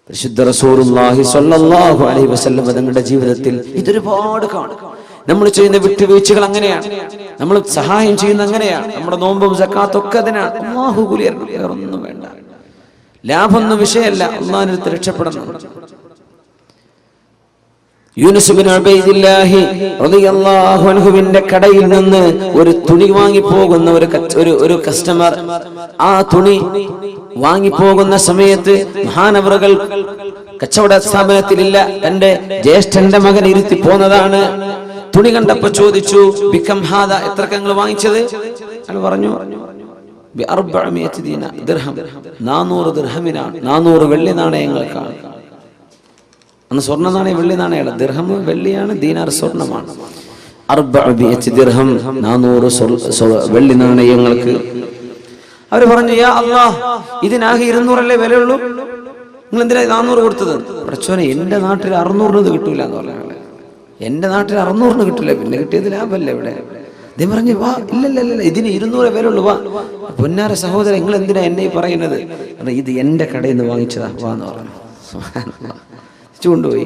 പരിശുദ്ധ റസൂലുള്ളാഹി സ്വല്ലല്ലാഹു അലൈഹി വസല്ലം തങ്ങളുടെ ജീവിതത്തിൽ ഇതൊരുപാട് കാണും. നമ്മൾ ചെയ്യുന്ന വിട്ടുവീഴ്ചകൾ അങ്ങനെയാണ്, നമ്മൾ സഹായം ചെയ്യുന്ന അങ്ങനെയാണ്, നമ്മുടെ നോമ്പും സക്കാത്തും ഒക്കെ അതിനാണ്. അല്ലാഹു കൂലിയരണം, വേറൊന്നും വേണ്ട. ലാഭമൊന്നും വിഷയമല്ല, അല്ലാഹുവിന്റെ അടുത്ത് രക്ഷപ്പെടണം. യൂനുസ് ബിൻ ഉബൈദില്ലാഹി റളിയല്ലാഹു അൻഹുവിന്റെ കടയിൽ നിന്ന് ഒരു തുണി വാങ്ങി പോകുന്ന ഒരു കസ്റ്റമർ ആ തുണി വാങ്ങി പോകുന്ന സമയത്ത് മഹാനവറുകൾ കച്ചവട സ്ഥാപനത്തിലില്ല, തന്റെ ജ്യേഷ്ഠന്റെ മകൻ ഇരുത്തി പോന്നതാണ്. തുണി കണ്ടപ്പോ ചോദിച്ചു, ബികം ഹാദ, എത്രക്കങ്ങൾ വാങ്ങിച്ചത്? അയാൾ പറഞ്ഞു, 400 ദിർഹം, 400 ദിർഹമിനാണ്, 400 വെള്ളി നാണയങ്ങൾക്കാണ്. അന്ന് സ്വർണ്ണ നാണയം വെള്ളി നാണയല്ല, ദിർഹം വെള്ളിയാണ്, ദീനാർ സ്വർണ്ണമാണ്. 400 ദിർഹം, 400 വെള്ളി നാണയങ്ങൾക്ക്. അവർ പറഞ്ഞു, യാ അല്ലാഹ്, ഇതിനാകെ 200 വിലയുള്ളൂ, നിങ്ങൾ എന്തിനാ 400 കൊടുത്തത്? പഠിച്ചോനെ, എന്റെ നാട്ടിൽ 600 കിട്ടൂല എന്ന് പറഞ്ഞ, എന്റെ നാട്ടിൽ 600 കിട്ടില്ല, പിന്നെ കിട്ടിയത് ലാഭമല്ലേ ഇവിടെ. അദ്ദേഹം പറഞ്ഞു, വാ, ഇല്ലല്ല, ഇതിന് 200 വിലയുള്ളൂ, വാ. പൊന്നാര സഹോദരൻ, നിങ്ങൾ എന്തിനാ എന്നെ പറയുന്നത്? ഇത് എന്റെ കടയിൽ നിന്ന് വാങ്ങിച്ചതാ, വാ എന്ന് പറഞ്ഞു. കൊണ്ടുപോയി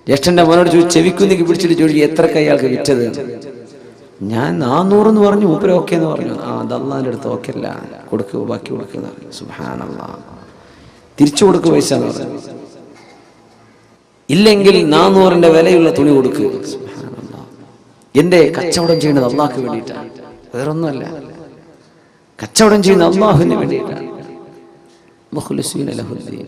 ജ്യേഷ്ഠന്റെ മോനോട് ചോദിച്ചു, ചെവിക്കുന്നിക്ക് പിടിച്ചിട്ട് ചോദിച്ചു, എത്രക്ക് അയാൾക്ക് വിറ്റത്? ഞാൻ 400 എന്ന് പറഞ്ഞു. മൂപ്പര് ഓക്കെ എന്ന് പറഞ്ഞു. അത് അള്ളാഹിന്റെ അടുത്ത് ഓക്കെ അല്ല, കൊടുക്കുക, ബാക്കി കൊടുക്കുക. സുബ്ഹാനല്ലാഹ്, തിരിച്ചു കൊടുക്കുക പൈസ എന്ന് പറഞ്ഞു. ഇല്ലെങ്കിൽ 400ന്റെ വിലയുള്ള തുണി കൊടുക്കുക. സുബ്ഹാനല്ലാഹ്, എന്റെ കച്ചവടം ചെയ്യുന്നത് അള്ളാഹ്ക്ക് വേണ്ടിയിട്ടാണ്, വേറൊന്നുമല്ല. കച്ചവടം ചെയ്യുന്നത് അള്ളാഹുവിന് വേണ്ടിയിട്ടാണ്. മുഖ്ലിസീന ലഹുദ്ദീൻ.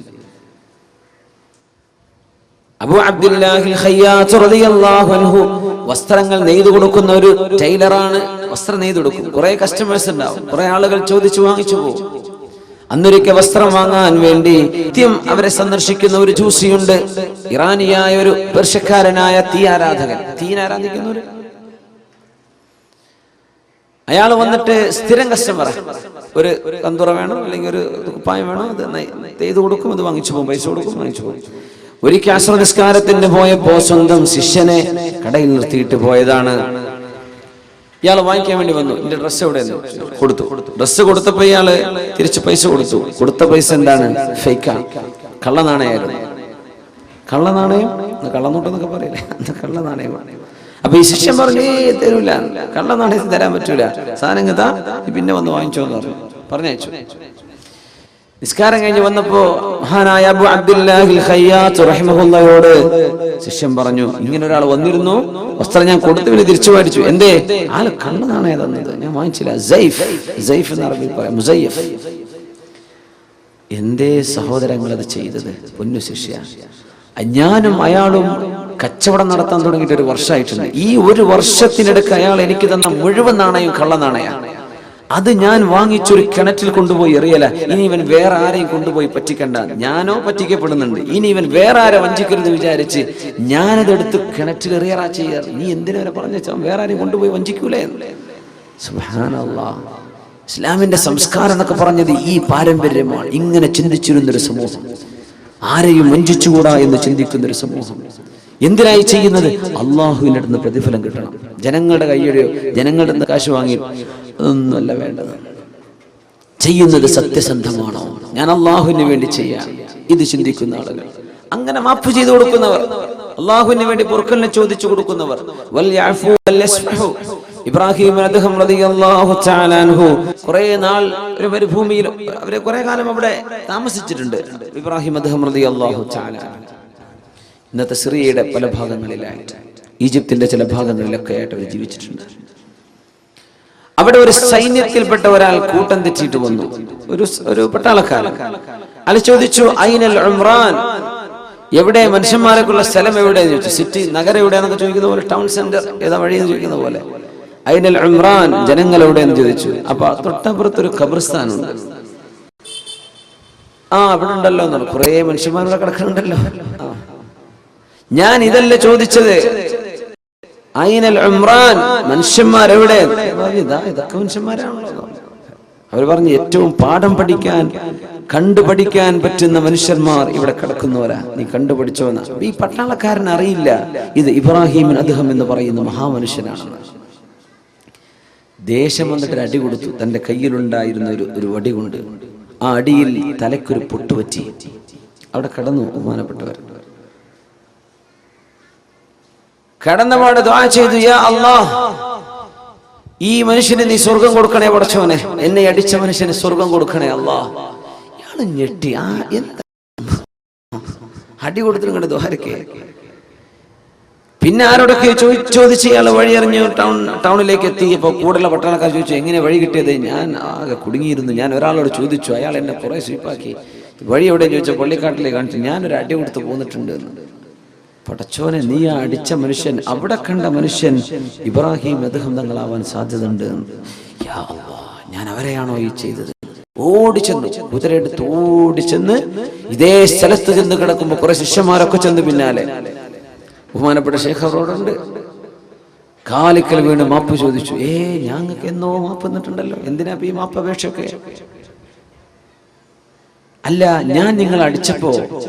അബൂ അബ്ദുല്ലാഹിൽ ഖയ്യാത്ത് റളിയല്ലാഹു അൻഹു വസ്ത്രങ്ങൾ നെയ്തു കൊടുക്കുന്ന ഒരു ടൈലറാണ്. വസ്ത്രം നെയ്തു കൊടുക്കും. കുറെ കസ്റ്റമേഴ്സ് ഉണ്ടാവും, കുറെ ആളുകൾ ചോദിച്ചു വാങ്ങിച്ചു പോകും. അന്നൊരിക്കൽ വസ്ത്രം വാങ്ങാൻ വേണ്ടി നിത്യം അവരെ സന്ദർശിക്കുന്ന ഒരു ജൂസിയുണ്ട്. ഇറാനിയായ ഒരു പേർഷ്യക്കാരനായ തീ ആരാധിക്കുന്ന അയാൾ വന്നിട്ട് സ്ഥിരം കസ്റ്റമർ, ഒരു കന്തുറ വേണം അല്ലെങ്കിൽ ഒരു കുപ്പായം വേണം, അത് നെയ്തു കൊടുക്കും, അത് വാങ്ങിച്ചു പോകും, പൈസ കൊടുക്കും, വാങ്ങിച്ചു പോകും. ഒരിക്കൽ അസ്ർ നിസ്കാരത്തിന് പോയപ്പോ സ്വന്തം ശിഷ്യനെ കടയിൽ നിർത്തിയിട്ട് പോയതാണ്. ഇയാൾ വാങ്ങിക്കാൻ വേണ്ടി വന്നു. എന്റെ ഡ്രസ്സ് എവിടെ കൊടുത്തു. ഡ്രസ്സ് കൊടുത്തപ്പോ ഇയാള് തിരിച്ച് പൈസ കൊടുത്തു. കൊടുത്ത പൈസ എന്താണ്? ഫേക്കാ, കള്ളനാണയായിരുന്നു. കള്ളനാണയം, കള്ളനോട്ടെന്നൊക്കെ പറയില്ലേ, കള്ളനാണയമാണ്. അപ്പൊ ഈ ശിഷ്യൻ പറഞ്ഞു, തരൂല, കള്ളനാണയത്തിന് തരാൻ പറ്റൂല, സാധനം താ, പിന്നെ വന്ന് വാങ്ങിച്ചോന്ന് പറഞ്ഞയച്ചു. നിസ്കാരം കഴിഞ്ഞ് വന്നപ്പോ മഹാനായ അബൂ അബ്ദുല്ലാഹിൽ ഖയ്യാത്ത് റഹിമഹുല്ലാഹയോട് ശിഷ്യൻ പറഞ്ഞു, ഇങ്ങനെ ഒരാൾ വന്നിരുന്നു, വസ്ത്രം ഞാൻ കൊടുത്തു, പിന്നെ തിരിച്ചു മേടിച്ചു. എന്തേ? ആള് കള്ളനാണയം തന്നത്, ഞാൻ വാങ്ങിച്ചില്ല. സൈഫ് എന്ന് അറബിയിൽ പറയാം, മുസയ്യഫ്. എന്തേ സഹോദരങ്ങൾ അത് ചെയ്തത്? പൊന്നു ശിഷ്യ, ഞാനും അയാളും കച്ചവടം നടത്താൻ തുടങ്ങിയിട്ട് 1 വർഷമായിട്ടുണ്ട്. ഈ 1 വർഷത്തിനിടയ്ക്ക് അയാൾ എനിക്ക് തന്ന മുഴുവൻ നാണയം കള്ളനാണയാണ്. അത് ഞാൻ വാങ്ങിച്ചൊരു കിണറ്റിൽ കൊണ്ടുപോയി എറിയല. ഇനി ഇവൻ വേറെ ആരെയും കൊണ്ടുപോയി പറ്റിക്കണ്ട, ഞാനോ പറ്റിക്കപ്പെടുന്നുണ്ട്, ഇനി ഇവൻ വേറെ ആരെ വഞ്ചിക്കരുത് വിചാരിച്ച് ഞാനതെടുത്ത് കിണറ്റിൽ എറിയറാ ചെയ്യാറ്. നീ എന്തിനവരെ പറഞ്ഞ വേറെ ആരെയും കൊണ്ടുപോയി വഞ്ചിക്കൂലേ? സുബ്ഹാനല്ലാഹ്, ഇസ്ലാമിന്റെ സംസ്കാരം എന്നൊക്കെ പറഞ്ഞത് ഈ പാരമ്പര്യമാണ്. ഇങ്ങനെ ചിന്തിച്ചിരുന്നൊരു സമൂഹം, ആരെയും വഞ്ചിച്ചുകൂടാ എന്ന് ചിന്തിക്കുന്നൊരു സമൂഹം. എന്തിനായി ചെയ്യുന്നത്? അള്ളാഹുവിന്റെ അടുത്ത് പ്രതിഫലം കിട്ടണം. ജനങ്ങളുടെ കയ്യടിയോ ജനങ്ങളുടെ അടുത്ത് കാശ് വാങ്ങി ഒന്നുമല്ല വേണ്ടത്. ചെയ്യുന്നത് സത്യസന്ധമാണോ? ഞാൻ അള്ളാഹുവിന് വേണ്ടി ചെയ്യാം, ഇത് ചിന്തിക്കുന്ന ആളുകൾ. അങ്ങനെ മാപ്പ് ചെയ്തു കൊടുക്കുന്നവർ, അള്ളാഹുവിന് വേണ്ടി പൊറുക്കലിനെ ചോദിച്ചു കൊടുക്കുന്നവർ. ഇബ്രാഹിം റളിയല്ലാഹു തആല അൻഹു കുറെ നാൾ ഒരു മരുഭൂമിയിൽ, അവരെ കുറെ കാലം അവിടെ താമസിച്ചിട്ടുണ്ട്. ഇബ്രാഹിം റളിയല്ലാഹു തആല ഇന്നത്തെ സിറിയയുടെ പല ഭാഗങ്ങളിലായിട്ട്, ഈജിപ്തിന്റെ ചില ഭാഗങ്ങളിലൊക്കെ ആയിട്ട് അവർ ജീവിച്ചിട്ടുണ്ട്. അവിടെ ഒരു സൈന്യത്തിൽപ്പെട്ട ഒരാൾ കൂട്ടം തെറ്റിയിട്ട് വന്നു, ഒരു പട്ടാളക്കാരൻ. അയാൾ ചോദിച്ചു, ഐനൽ ഉംറാൻ, എവിടെ മനുഷ്യന്മാരൊക്കെയുള്ള സ്ഥലം എവിടെയെന്ന് ചോദിച്ചു. സിറ്റി, നഗരം എവിടെയാന്നൊക്കെ ചോദിക്കുന്ന പോലെ, ടൗൺ സെന്റർ ഏതാ വഴിയെന്ന് ചോദിക്കുന്ന പോലെ, ഐനൽ ഉംറാൻ, ജനങ്ങൾ എവിടെയെന്ന് ചോദിച്ചു. അപ്പൊ തൊട്ടപ്പുറത്തൊരു ഖബർസ്ഥാനുണ്ട്. അവിടെ ഉണ്ടല്ലോ എന്നാണ്, കുറെ മനുഷ്യന്മാരുടെ കിടക്കുന്നുണ്ടല്ലോ. ഞാൻ ഇതല്ല ചോദിച്ചത്, ഐനൽ ഉംറാൻ, മനുഷ്യന്മാരെവിടെ? ഇതൊക്കെ മനുഷ്യന്മാരാണല്ലോ. അവർ പറഞ്ഞു, ഏറ്റവും പാഠം പഠിക്കാൻ, കണ്ടുപഠിക്കാൻ പറ്റുന്ന മനുഷ്യന്മാർ ഇവിടെ കിടക്കുന്നവരാ, നീ കണ്ടുപഠിച്ചോന്ന. ഈ പട്ടാളക്കാരൻ അറിയില്ല ഇത് ഇബ്രാഹിം അദ്ഹം എന്ന് പറയുന്ന മഹാമനുഷ്യനാണെന്ന്. ദേശം വന്നിട്ട് അടി കൊടുത്തു. തന്റെ കയ്യിലുണ്ടായിരുന്ന ഒരു വടി കൊണ്ട് ആ അടിയിൽ തലയ്ക്കൊരു പൊട്ടുപറ്റി. അവിടെ കിടന്നു ബഹുമാനപ്പെട്ടവർ. കിടന്നപാട് ദുആ ചെയ്തു, യാ അല്ലാഹ്, ഈ മനുഷ്യന് നീ സ്വർഗം കൊടുക്കണേ പടച്ചോനെ, എന്നെ അടിച്ച മനുഷ്യന് സ്വർഗം കൊടുക്കണേ അല്ലാഹ്. ഇയാള് ഞെട്ടി. എന്താ അടി കൊടുത്തിട്ട് ദ്വാരക്കേ. പിന്നെ ആരോടൊക്കെ ചോദിച്ച് ഇയാൾ വഴി അറിഞ്ഞു ടൗണിലേക്ക് എത്തിയപ്പോൾ കൂടുതലുള്ള പട്ടണക്കാർ ചോദിച്ചു, എങ്ങനെ വഴി കിട്ടിയത്? ഞാൻ ആകെ കുടുങ്ങിയിരുന്നു. ഞാൻ ഒരാളോട് ചോദിച്ചു, അയാൾ എന്നെ കുറെ സ്വീപ്പാക്കി. വഴി എവിടെ ചോദിച്ച പള്ളിക്കാട്ടിലേക്ക് കാണിച്ചു. ഞാനൊരു അടി കൊടുത്ത് പോന്നിട്ടുണ്ട് എന്ന്. പടച്ചോനെ, നീ ആ അടിച്ച മനുഷ്യൻ, അവിടെ കണ്ട മനുഷ്യൻ ഇബ്രാഹിം അദ്ദേഹം തങ്ങളാവാൻ സാധ്യതയുണ്ട്. യാ അല്ലാഹ്, ഞാൻ അവരെയാണോ ഈ ചെയ്തത്? ഓടിച്ചെന്നു, കുതിരയെടുത്ത് ഓടിച്ചെന്ന് ഇതേ സ്ഥലത്ത് ചെന്ന് കിടക്കുമ്പോ കുറെ ശിഷ്യന്മാരൊക്കെ ചെന്ന് പിന്നാലെ. ബഹുമാനപ്പെട്ട ശൈഖ് അവരോടുണ്ട്. കാലിക്കൽ വീണ് മാപ്പ് ചോദിച്ചു. ഞങ്ങൾക്ക് എന്നോ മാപ്പ് തന്നിട്ടുണ്ടല്ലോ, എന്തിനാ ഈ മാപ്പ് അപേക്ഷയൊക്കെ? അല്ല, ഞാൻ നിങ്ങൾ അടിച്ചപ്പോ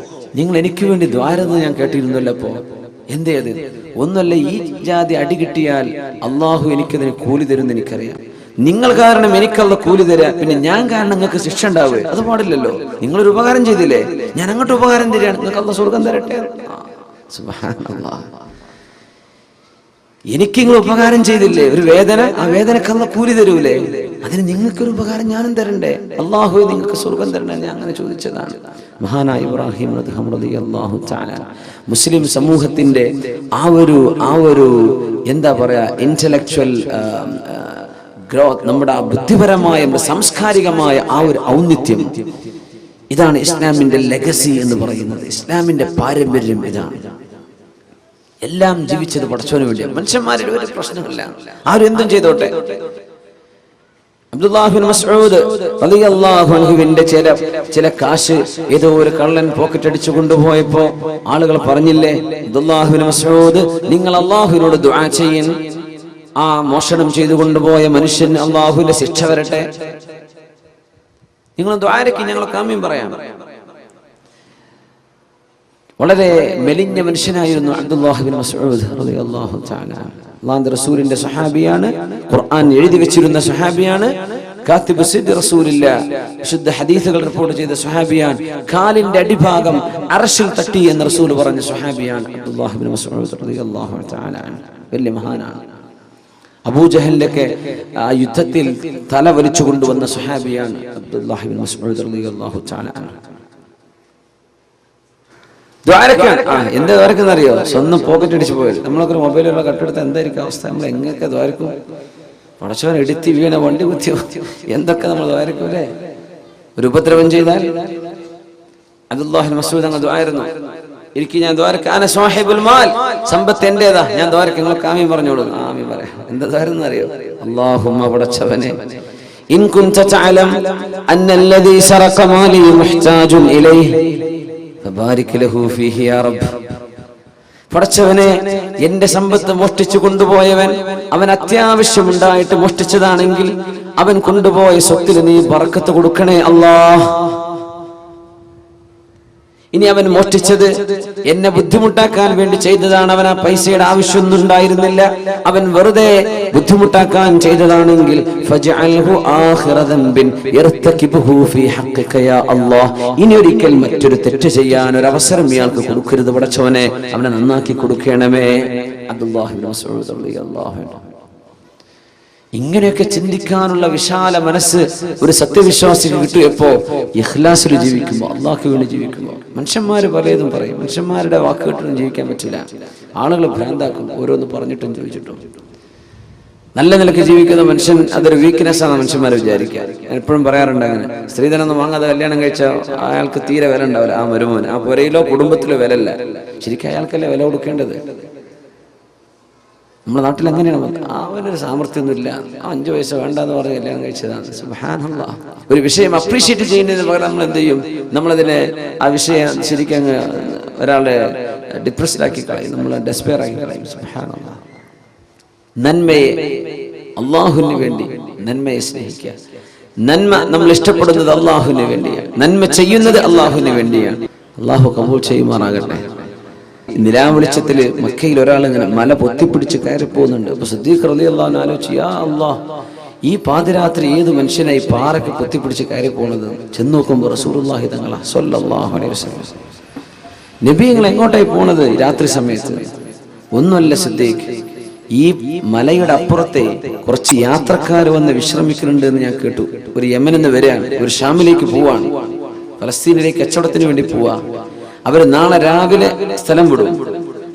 നിങ്ങൾ എനിക്ക് വേണ്ടി ദ്വാരെന്ന് ഞാൻ കേട്ടിരുന്നല്ലോ. അപ്പോ എന്തേത്? ഒന്നല്ല, ഈ ജാതി അടി കിട്ടിയാൽ അള്ളാഹു എനിക്കതിന് കൂലി തരുമെന്ന് എനിക്കറിയാം. നിങ്ങൾ കാരണം എനിക്കുള്ള കൂലി തരാ, പിന്നെ ഞാൻ കാരണം നിങ്ങൾക്ക് ശിക്ഷ ഉണ്ടാവുക? അത് പാടില്ലല്ലോ. നിങ്ങളൊരു ഉപകാരം ചെയ്തില്ലേ, ഞാൻ അങ്ങോട്ട് ഉപകാരം തരികയാണ്, നിങ്ങൾക്ക് അള്ളാഹ് സ്വർഗം തരട്ടെ. സുബ്ഹാനല്ലാഹ്, എനിക്ക് നിങ്ങൾ ഉപകാരം ചെയ്തില്ലേ, ഒരു വേദന, ആ വേദനക്കുള്ള കൂലി തരൂലേ? അതിന് നിങ്ങൾക്കൊരു ഉപകാരം ഞാനും തരണ്ടേ? അള്ളാഹു നിങ്ങൾക്ക് സ്വർഗം തരണ്ടേ? ഞാൻ അങ്ങനെ ചോദിച്ചതാണ്. മഹാനായ ഇബ്രാഹിം റളിയല്ലാഹു തആല മുസ്ലിം സമൂഹത്തിന്റെ ആ ഒരു എന്താ പറയാ, ഇന്റലക്ച്വൽ ഗ്രോത്ത്, നമ്മുടെ ബുദ്ധിപരമായ സാംസ്കാരികമായ ആ ഒരു ഔന്നിത്യം, ഇതാണ് ഇസ്ലാമിന്റെ ലെഗസി എന്ന് പറയുന്നത്. ഇസ്ലാമിന്റെ പാരമ്പര്യം ഇതാണ്. എല്ലാം ജീവിച്ചത് പടച്ചോന് വേണ്ടിയാണ്. മനുഷ്യന്മാരുടെ ഒരു പ്രശ്നമില്ല, ആരും എന്തും ചെയ്തോട്ടെ. അബ്ദുല്ലാഹ് ബിൻ മസ്ഊദ് റളിയല്ലാഹു അൻഹുവിന്റെ ചില കാശ് ഏതോ ഒരു കള്ളൻ പോക്കറ്റ് അടിച്ചു കൊണ്ടുപോയപ്പോ ആളുകൾ പറഞ്ഞില്ലേ, അബ്ദുല്ലാഹ് ബിൻ മസ്ഊദ്, നിങ്ങൾ അല്ലാഹുവിനോട് ദുആ ചെയ്യൻ, ആ മോഷണം ചെയ്തു കൊണ്ടുപോയ മനുഷ്യന് അല്ലാഹുവിന്റെ ശിക്ഷ വരട്ടെ. നിങ്ങൾ ദുആരക്ക് ഞങ്ങൾ കാമ്യം പറയാം. വളരെ മെലിഞ്ഞ മനുഷ്യനായിരുന്നു അബ്ദുല്ലാഹ് ബിൻ മസ്ഊദ് റളിയല്ലാഹു തആല. അല്ലാഹുവിന്റെ റസൂലിന്റെ സ്വഹാബിയാണ്, ഖുർആൻ എഴുതി വെച്ചിരുന്ന സ്വഹാബിയാണ്, കാത്തിബ് സിദ്ദ് റസൂലില്ലാഹ്, വിശുദ്ധ ഹദീസുകൾ റിപ്പോർട്ട് ചെയ്ത സ്വഹാബിയാണ്. കാലിന്റെ അടിഭാഗം അർശിൽ തട്ടി എന്ന് റസൂൽ പറഞ്ഞ സ്വഹാബിയാണ് അബ്ദുല്ലാഹ് ബിൻ മസ്ഊദ് റളിയല്ലാഹു തആല. വലിയ മഹാനാണ്. അബൂജഹലിലൊക്കെ ആ യുദ്ധത്തിൽ തല വലിച്ചു കൊണ്ടുവന്ന സ്വഹാബിയാണ് അബ്ദുല്ലാഹ് ബിൻ മസ്ഊദ് റളിയല്ലാഹു തആല. എന്താ ദ്വാരക്കെന്ന് അറിയോ? സ്വന്തം പോക്കറ്റ് അടിച്ചു പോയത്. നമ്മളൊക്കെ മൊബൈലുള്ള കട്ടെടുത്ത് എന്തായിരിക്കും അവസ്ഥ? നമ്മൾ എങ്ങനെയൊക്കെ ദ്വാരക്കും? പടച്ചവൻ എടുത്തി വീണ, വണ്ടി കുത്തിയോ, എന്തൊക്കെ നമ്മൾ ദ്വാരക്കൂലേ? ഒരു ഉപദ്രവം ചെയ്താൽ അബ്ദുല്ലാഹ് ബിൻ മസ്ഊദ് അങ്ങ് ദ്വാരുന്നു, എനിക്ക് ഞാൻ ദ്വാരക്ക്, അന സാഹിബുൽ മാൽ, സമ്പത്ത് എന്റേതാ, ഞാൻ ദ്വാരക്ക്, നിങ്ങൾ ആമീൻ പറഞ്ഞോളൂ. ആമീൻ പറയാം. എന്താ ദ്വാരെന്ന് അറിയോ? അല്ലാഹുമ്മ പടച്ചവനെ, ഇൻ കുൻത തഅലം അന്നല്ലദീ സറഖ മാലി മുഹ്താജുൻ ഇലൈഹി ഫബാരിക് ലഹു ഫീഹി യാ റബ്ബ്. പടച്ചവനെ, എന്റെ സമ്പത്ത് മോഷ്ടിച്ചു കൊണ്ടുപോയവൻ, അവൻ അത്യാവശ്യമുണ്ടായിട്ട് മോഷ്ടിച്ചതാണെങ്കിൽ അവൻ കൊണ്ടുപോയ സ്വത്തിൽ നീ ബർക്കത്ത് കൊടുക്കണേ അല്ലാഹ്. ഇനി അവൻ മോഷ്ടിച്ചത് എന്നെ ബുദ്ധിമുട്ടാക്കാൻ വേണ്ടി ചെയ്തതാണ്, അവൻ ആ പൈസയുടെ ആവശ്യമൊന്നും ഉണ്ടായിരുന്നില്ല, അവൻ വെറുതെ ബുദ്ധിമുട്ടാക്കാൻ ചെയ്തതാണെങ്കിൽ ഫജ്അൽഹു ആഖിറ ദംബിൻ യർതകിബുഹു ഫീ ഹഖ്ഖിക യാ അല്ലാഹ്. ഇനി ഒരിക്കൽ മറ്റൊരു തെറ്റ് ചെയ്യാൻ ഒരു അവസരം ഇയാൾക്ക് കൊടുക്കരുത് പടച്ചവനെ, അവനെ നന്നാക്കി കൊടുക്കണമേ. അബ്ദുല്ലാഹ് ബിൻ മസ്ഊദ് റളിയല്ലാഹു അൻഹു. ഇങ്ങനെയൊക്കെ ചിന്തിക്കാനുള്ള വിശാല മനസ്സ് ഒരു സത്യവിശ്വാസിക്ക് കിട്ടിയപ്പോ, ഇഖ്ലാസിൽ ജീവിക്കുമ്പോൾ, അള്ളാഹ്ക്ക് വേണ്ടി ജീവിക്കുമ്പോൾ. മനുഷ്യന്മാര് പലതും പറയും, മനുഷ്യന്മാരുടെ വാക്ക് കേട്ടൊന്നും ജീവിക്കാൻ പറ്റില്ല. ആളുകൾ ഭ്രാന്താക്കും, ഓരോന്ന് പറഞ്ഞിട്ടും ചോദിച്ചിട്ടും. നല്ല നിലയ്ക്ക് ജീവിക്കുന്ന മനുഷ്യൻ അതൊരു വീക്ക്നെസ് ആണ് മനുഷ്യന്മാരെ വിചാരിക്കുക. ഞാൻ എപ്പോഴും പറയാറുണ്ട്, അങ്ങനെ സ്ത്രീധനൊന്നും വാങ്ങാതെ കല്യാണം കഴിച്ചാൽ അയാൾക്ക് തീരെ വില ഉണ്ടാവില്ല. ആ മരുമോന്, ആ പുരയിലോ കുടുംബത്തിലോ വില ഇല്ല. ശരിക്കും അയാൾക്കല്ലേ വില കൊടുക്കേണ്ടത്. നമ്മുടെ നാട്ടിൽ അങ്ങനെയാണ്. അവനൊരു സാമർത്ഥ്യമൊന്നുമില്ല, 5 വയസ്സ് വേണ്ടെന്ന് പറഞ്ഞ് കല്യാണം കഴിച്ചതാണ്. സുബ്ഹാനല്ലാഹ്. ഒരു വിഷയം അപ്രീഷിയേറ്റ് ചെയ്യുന്നതിന് പകരം നമ്മൾ എന്ത് ചെയ്യും? നമ്മളതിനെ, ആ വിഷയം ശരിക്കും ഒരാളെ ഡിപ്രസ്ഡാക്കി കളയും, നമ്മൾ ഡെസ്പെയർ ആക്കി കളയും. സുബ്ഹാനല്ലാഹ്. നന്മയെ, അള്ളാഹുവിന് വേണ്ടി നന്മയെ സ്നേഹിക്കുക. നന്മ നമ്മൾ ഇഷ്ടപ്പെടുന്നത് അള്ളാഹുവിന് വേണ്ടിയാണ്, നന്മ ചെയ്യുന്നത് അള്ളാഹുവിന് വേണ്ടിയാണ്. അള്ളാഹു കബൂൽ ചെയ്യുമാറാകട്ടെ. നിലാവെളിച്ചത്തില് മക്കയിൽ ഒരാൾ ഇങ്ങനെ മല പൊത്തിപ്പിടിച്ച് കയറി പോകുന്നുണ്ട്. അപ്പൊ സിദ്ദീഖ് റളിയല്ലാഹു അൻഹു ആലോചിച്ചു, യാ അല്ലാഹ്, ഈ പാതിരാത്രി ഏത് മനുഷ്യനായി പാറയ്ക്ക് പൊത്തിപ്പിടിച്ച് കയറി പോണത്? ചെന്ന് നോക്കുമ്പോൾ റസൂലുള്ളാഹി തങ്ങളാ സ്വല്ലല്ലാഹു അലൈഹി വസല്ലം. നബിങ്ങൾ എങ്ങോട്ടായി പോണത് രാത്രി സമയത്ത്? ഒന്നുമല്ല സിദ്ദീഖ്, ഈ മലയുടെ അപ്പുറത്തെ കുറച്ച് യാത്രക്കാർ വന്ന് വിശ്രമിക്കുന്നുണ്ട് എന്ന് ഞാൻ കേട്ടു. ഒരു യമനിൽ നിന്ന് വരികയാണ്, ഒരു ഷാമിലേക്ക് പോവാണ്, ഫലസ്തീനിലേക്ക് കച്ചവടത്തിന് വേണ്ടി പോവാ. അവര് നാളെ രാവിലെ സ്ഥലം വിടും.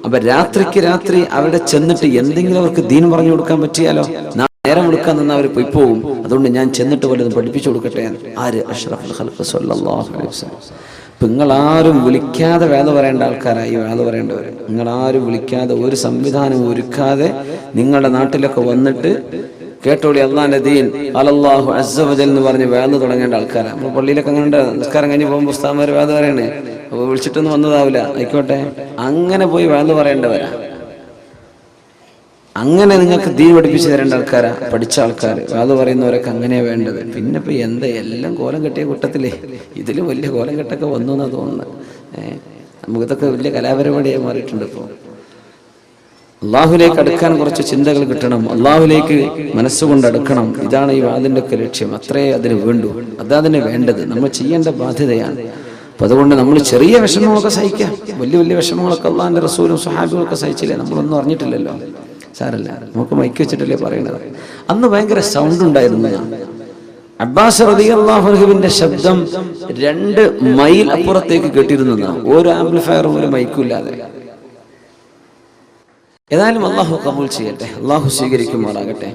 അപ്പൊ രാത്രി അവിടെ ചെന്നിട്ട് എന്തെങ്കിലും അവർക്ക് ദീൻ പറഞ്ഞു കൊടുക്കാൻ പറ്റിയാലോ, നേരം കൊടുക്കാൻ നിന്ന് അവർ പോയി പോകും. അതുകൊണ്ട് ഞാൻ ചെന്നിട്ട് വല്ലതും പഠിപ്പിച്ചു കൊടുക്കട്ടെ. ആര്? അഷ്റഫുൽ ഖൽഖ് സ്വല്ലല്ലാഹു അലൈഹി വസല്ലം. ഇപ്പൊ നിങ്ങളാരും വിളിക്കാതെ വേദ പറയേണ്ട ആൾക്കാരായി വേദ പറയേണ്ടവർ. നിങ്ങളാരും വിളിക്കാതെ, ഒരു സംവിധാനം ഒരുക്കാതെ നിങ്ങളുടെ നാട്ടിലൊക്കെ വന്നിട്ട് കേട്ടോളി അള്ളാന്റെ ദീൻ അലല്ലാഹു അസ്സ വജൽ എന്ന് പറഞ്ഞ് വേദ തുടങ്ങേണ്ട ആൾക്കാരാണ്. നമ്മൾ പള്ളിയിലൊക്കെ അങ്ങനെ നിസ്കാരം കഴിഞ്ഞ് പോകുമ്പോൾ ഉസ്താദ്മാർ വേദ പറയണേ, അപ്പോൾ വിളിച്ചിട്ടൊന്നും വന്നതാവില്ല, ആയിക്കോട്ടെ. അങ്ങനെ പോയി വേദ പറയേണ്ടവരാ. അങ്ങനെ നിങ്ങൾക്ക് ദീൻ പഠിപ്പിച്ചു തരേണ്ട ആൾക്കാരാ, പഠിച്ച ആൾക്കാർ. വേദ പറയുന്നവരൊക്കെ അങ്ങനെയാ വേണ്ടത്. പിന്നെ ഇപ്പൊ എന്താ എല്ലാം കോലം കെട്ടിയ കൂട്ടത്തിലേ ഇതിലും വലിയ കോലം കെട്ടൊക്കെ വന്നു എന്നാ തോന്നുന്നത്. നമുക്കിതൊക്കെ വലിയ കലാപരിപാടിയായി മാറിയിട്ടുണ്ട്. ഇപ്പോൾ അള്ളാഹുലേക്ക് അടുക്കാൻ കുറച്ച് ചിന്തകൾ കിട്ടണം, അള്ളാഹുലേക്ക് മനസ്സുകൊണ്ട് അടുക്കണം. ഇതാണ് ഈ വാദിന്റെ ഒക്കെ ലക്ഷ്യം. അത്രേ അതിന് വേണ്ടു, അതതിന് വേണ്ടത്, നമ്മൾ ചെയ്യേണ്ട ബാധ്യതയാണ്. അപ്പൊ അതുകൊണ്ട് നമ്മൾ ചെറിയ വിഷമങ്ങളൊക്കെ സഹിക്കാം. വലിയ വലിയ വിഷമങ്ങളൊക്കെ അള്ളാഹിന്റെ റസൂലും സ്വഹാബികളൊക്കെ സഹിച്ചില്ലേ, നമ്മളൊന്നും അറിഞ്ഞിട്ടില്ലല്ലോ. സാരല്ല, നമുക്ക് മൈക്ക് വെച്ചിട്ടല്ലേ പറയണത്. അന്ന് ഭയങ്കര സൗണ്ട് ഉണ്ടായിരുന്നു. അബ്ബാസ് റളിയല്ലാഹു അൻഹുവിന്റെ ശബ്ദം 2 മൈൽ അപ്പുറത്തേക്ക് കേട്ടിരുന്നു, ഒരു ആംപ്ലിഫയർ പോലും മൈക്കില്ലാതെ. ഏതായാലും അള്ളാഹു കബൂൽ ചെയ്യട്ടെ, അള്ളാഹു സ്വീകരിക്കുമാറാകട്ടെ.